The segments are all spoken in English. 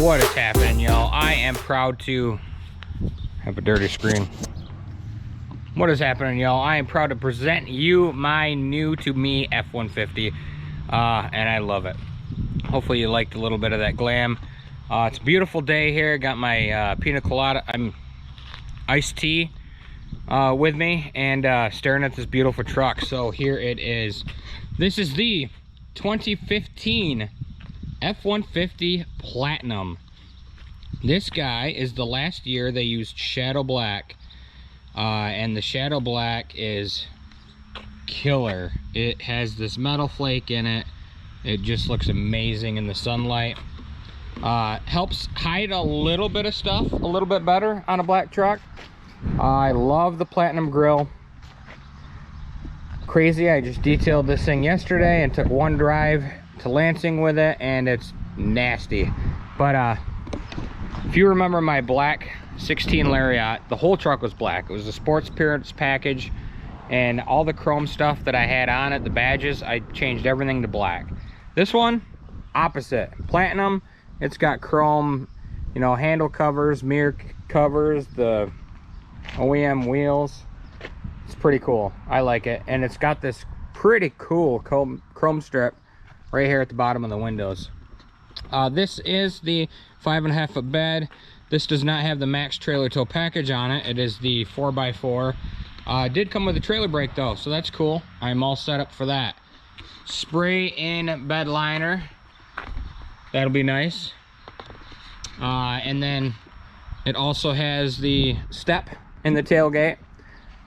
What is happening, y'all? I am proud to have a dirty screen. What is happening, y'all? I am proud to present you my new to me F150, and I love it. Hopefully you liked a little bit of that glam. It's a beautiful day here. Got my pina colada, iced tea with me, and staring at this beautiful truck. So here it is. This is the 2015 F150 Platinum. This guy is the last year they used shadow black, and the shadow black is killer. It has this metal flake in it. It just looks amazing in the sunlight. Helps hide a little bit of stuff a little bit better on a black truck. I love the Platinum grille. Crazy, I just detailed this thing yesterday and took one drive to Lansing with it, and it's nasty. But if you remember my black 16 Lariat, the whole truck was black. It was a sports appearance package, and all the chrome stuff that I had on it, the badges, I changed everything to black. This one, opposite. Platinum, it's got chrome, you know, handle covers, mirror covers, the OEM wheels. It's pretty cool. I like it. And it's got this pretty cool chrome strip right here at the bottom of the windows. This is the 5.5 foot bed. This does not have the max trailer tow package on it. It is the 4x4. It did come with a trailer brake though, so that's cool. I'm all set up for that. Spray in bed liner. That'll be nice. And then it also has the step in the tailgate.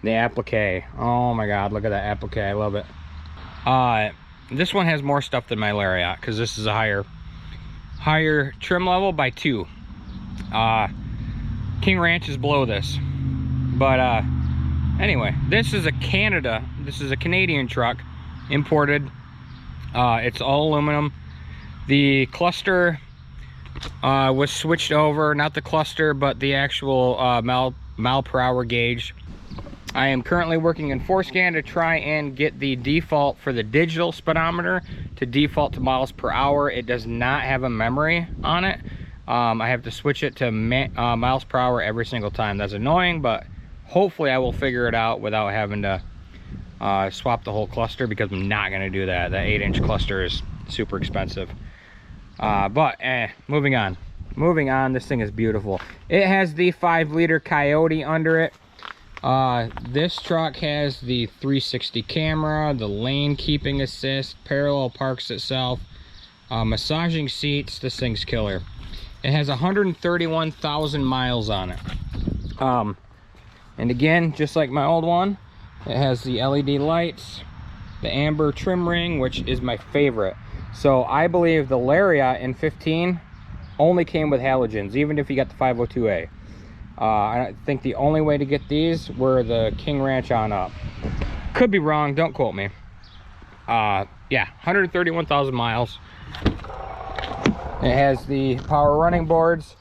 The applique. Oh my god, look at that applique. I love it. This one has more stuff than my Lariat because this is a higher trim level by 2. King Ranch is below this. But anyway, this is a Canadian truck, imported. It's all aluminum. The cluster was switched over, not the cluster, but the actual mile per hour gauge. I am currently working in Forescan to try and get the default for the digital speedometer to default to miles per hour. It does not have a memory on it. I have to switch it to miles per hour every single time. That's annoying, but hopefully I will figure it out without having to swap the whole cluster, because I'm not going to do that. That 8-inch cluster is super expensive. Moving on. This thing is beautiful. It has the 5-liter Coyote under it. This truck has the 360 camera, the lane keeping assist, parallel parks itself, massaging seats. This thing's killer. It has 131,000 miles on it. And again, just like my old one, it has the LED lights, the amber trim ring, which is my favorite. So I believe the Lariat in 15 only came with halogens, even if you got the 502A. I think the only way to get these were the King Ranch on up. Could be wrong, don't quote me. Yeah, 131,000 miles. It has the power running boards.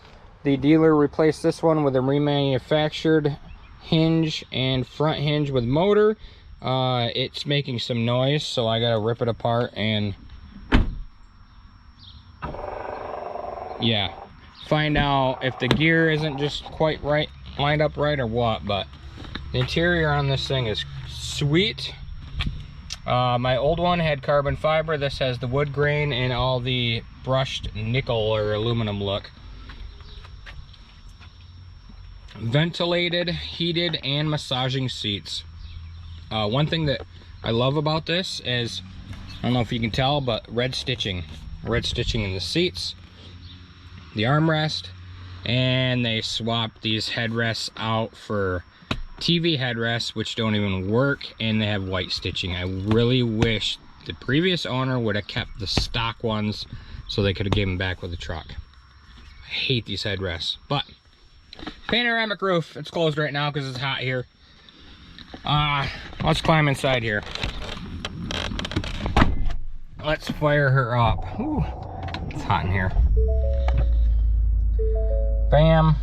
The dealer replaced this one with a remanufactured hinge and front hinge with motor. It's making some noise, so I gotta rip it apart and yeah, find out if the gear isn't just quite right, lined up right, or what. But the interior on this thing is sweet. My old one had carbon fiber. This has the wood grain and all the brushed nickel or aluminum look. Ventilated, heated, and massaging seats. One thing that I love about this is, I don't know if you can tell, but red stitching in the seats, the armrest, and they swapped these headrests out for TV headrests, which don't even work, and they have white stitching. I really wish the previous owner would have kept the stock ones so they could have given them back with the truck. I hate these headrests. But panoramic roof. It's closed right now because it's hot here. Let's climb inside here. Let's fire her up. Ooh, it's hot in here. Bam.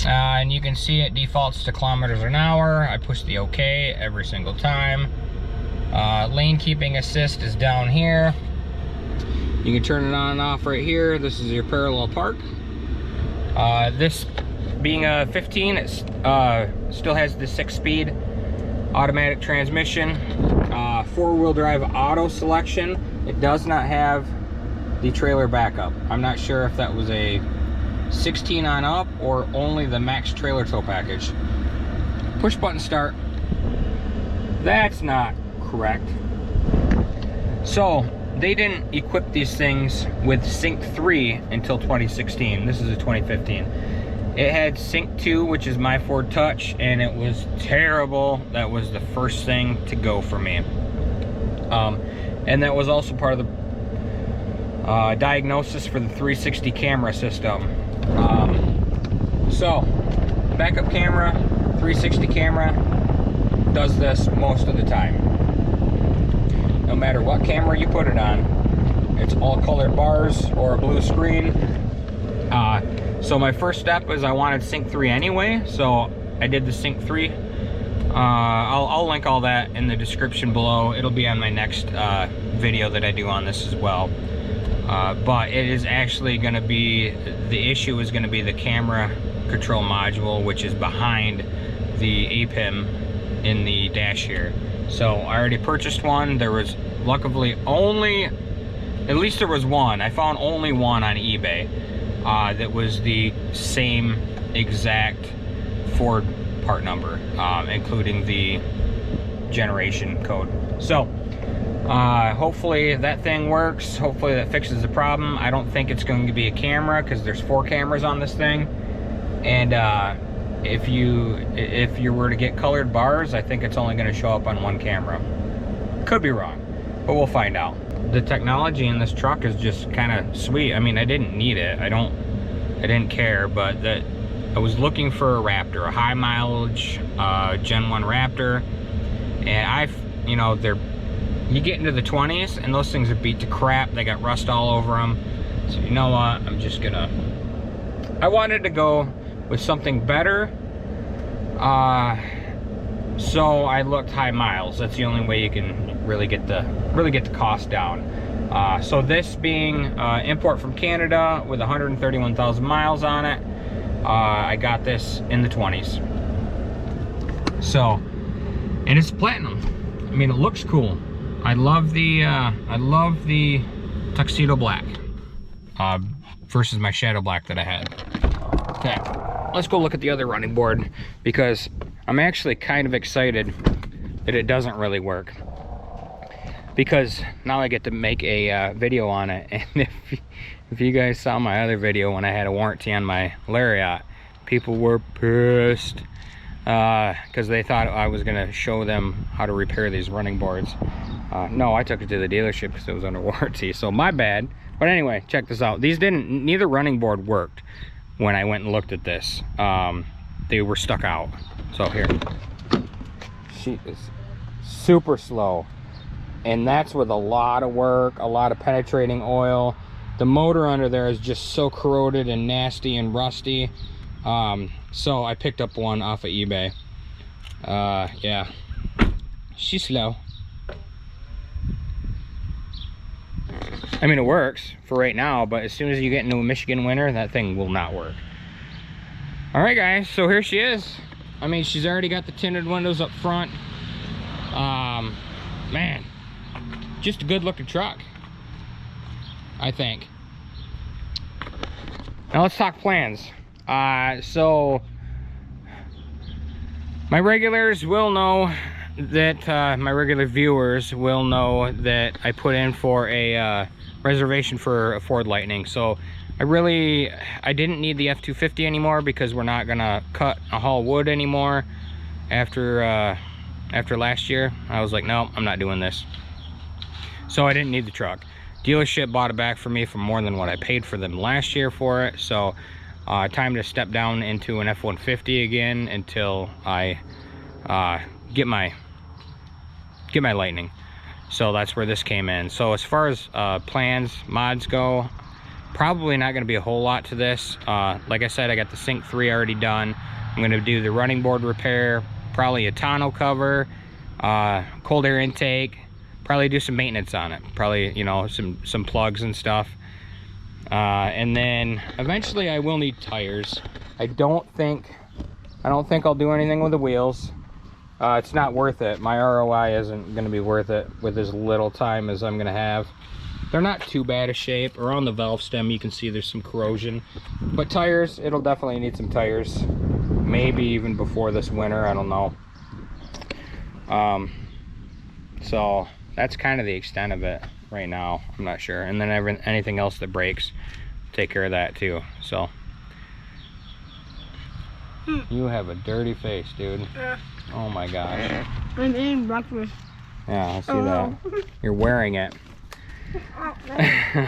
And you can see it defaults to kilometers an hour. I push the OK every single time. Lane keeping assist is down here. You can turn it on and off right here. This is your parallel park. This being a 15, it still has the 6-speed automatic transmission, 4-wheel drive auto selection. It does not have the trailer backup. I'm not sure if that was a 16 on up or only the max trailer tow package. Push button start. That's not correct. So they didn't equip these things with Sync 3 until 2016. This is a 2015. It had Sync 2, which is my Ford Touch, and it was terrible. That was the first thing to go for me. And that was also part of the diagnosis for the 360 camera system. So, backup camera, 360 camera, does this most of the time. No matter what camera you put it on, it's all colored bars or a blue screen. So my first step is I wanted Sync 3 anyway, so I did the Sync 3. I'll link all that in the description below. It'll be on my next video that I do on this as well. But it is actually going to be, the issue is going to be the camera control module, which is behind the APIM in the dash here. So I already purchased one. There was luckily only, at least there was one. I found only one on eBay that was the same exact Ford part number, including the generation code. So hopefully that thing works. Hopefully that fixes the problem. I don't think it's going to be a camera because there's 4 cameras on this thing, and if you were to get colored bars, I think it's only going to show up on 1 camera. Could be wrong, but we'll find out. The technology in this truck is just kind of sweet. I mean, I didn't need it. I didn't care, but that I was looking for a Raptor, a high mileage Gen 1 Raptor, and you get into the 20s and those things are beat to crap. They got rust all over them. So you know what? I wanted to go with something better. So I looked high miles. That's the only way you can really get the cost down. So this being import from Canada with 131,000 miles on it, I got this in the 20s. So, and it's platinum. I mean, it looks cool. I love the tuxedo black versus my shadow black that I had. Okay, let's go look at the other running board, because I'm actually kind of excited that it doesn't really work, because now I get to make a video on it. And if you guys saw my other video when I had a warranty on my Lariat, people were pissed because they thought I was gonna show them how to repair these running boards. No, I took it to the dealership because it was under warranty, so my bad. But anyway, check this out. Neither running board worked when I went and looked at this. They were stuck out. So here, she is super slow, and that's with a lot of work, a lot of penetrating oil. The motor under there is just so corroded and nasty and rusty. So I picked up one off of eBay. Yeah, she's slow. I mean, it works for right now, but as soon as you get into a Michigan winter, that thing will not work. All right, guys, so here she is. I mean, she's already got the tinted windows up front. Man, just a good looking truck, I think. Now let's talk plans. So my regulars will know that, my regular viewers will know that I put in for a reservation for a Ford Lightning. So I didn't need the F250 anymore, because we're not gonna cut a haul wood anymore after last year. I was like, no, I'm not doing this. So I didn't need the truck. Dealership bought it back for me for more than what I paid for them last year for it. So time to step down into an F150 again until I get my Lightning. So that's where this came in. So as far as plans, mods go, probably not going to be a whole lot to this. Like I said, I got the Sync 3 already done. I'm going to do the running board repair, probably a tonneau cover, cold air intake, probably do some maintenance on it, probably, you know, some plugs and stuff. And then eventually I will need tires. I don't think I'll do anything with the wheels. It's not worth it. My ROI isn't going to be worth it with as little time as I'm going to have. They're not too bad a shape. Around the valve stem you can see there's some corrosion, but tires, it'll definitely need some tires, maybe even before this winter, I don't know. So that's kind of the extent of it right now. I'm not sure. And then anything else that breaks, take care of that too. So you have a dirty face, dude. Oh my gosh. I'm eating breakfast. Yeah, I see that. You're wearing it.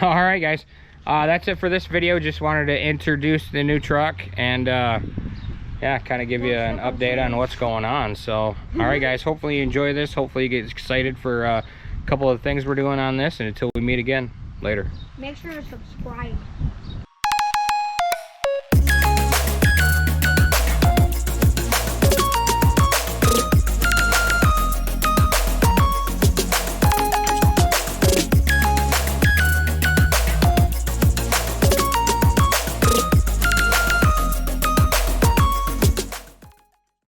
All right, guys. That's it for this video. Just wanted to introduce the new truck and yeah, kind of give you an update on what's going on. So, all right, guys. Hopefully you enjoy this. Hopefully you get excited for a couple of things we're doing on this. And until we meet again, later. Make sure to subscribe.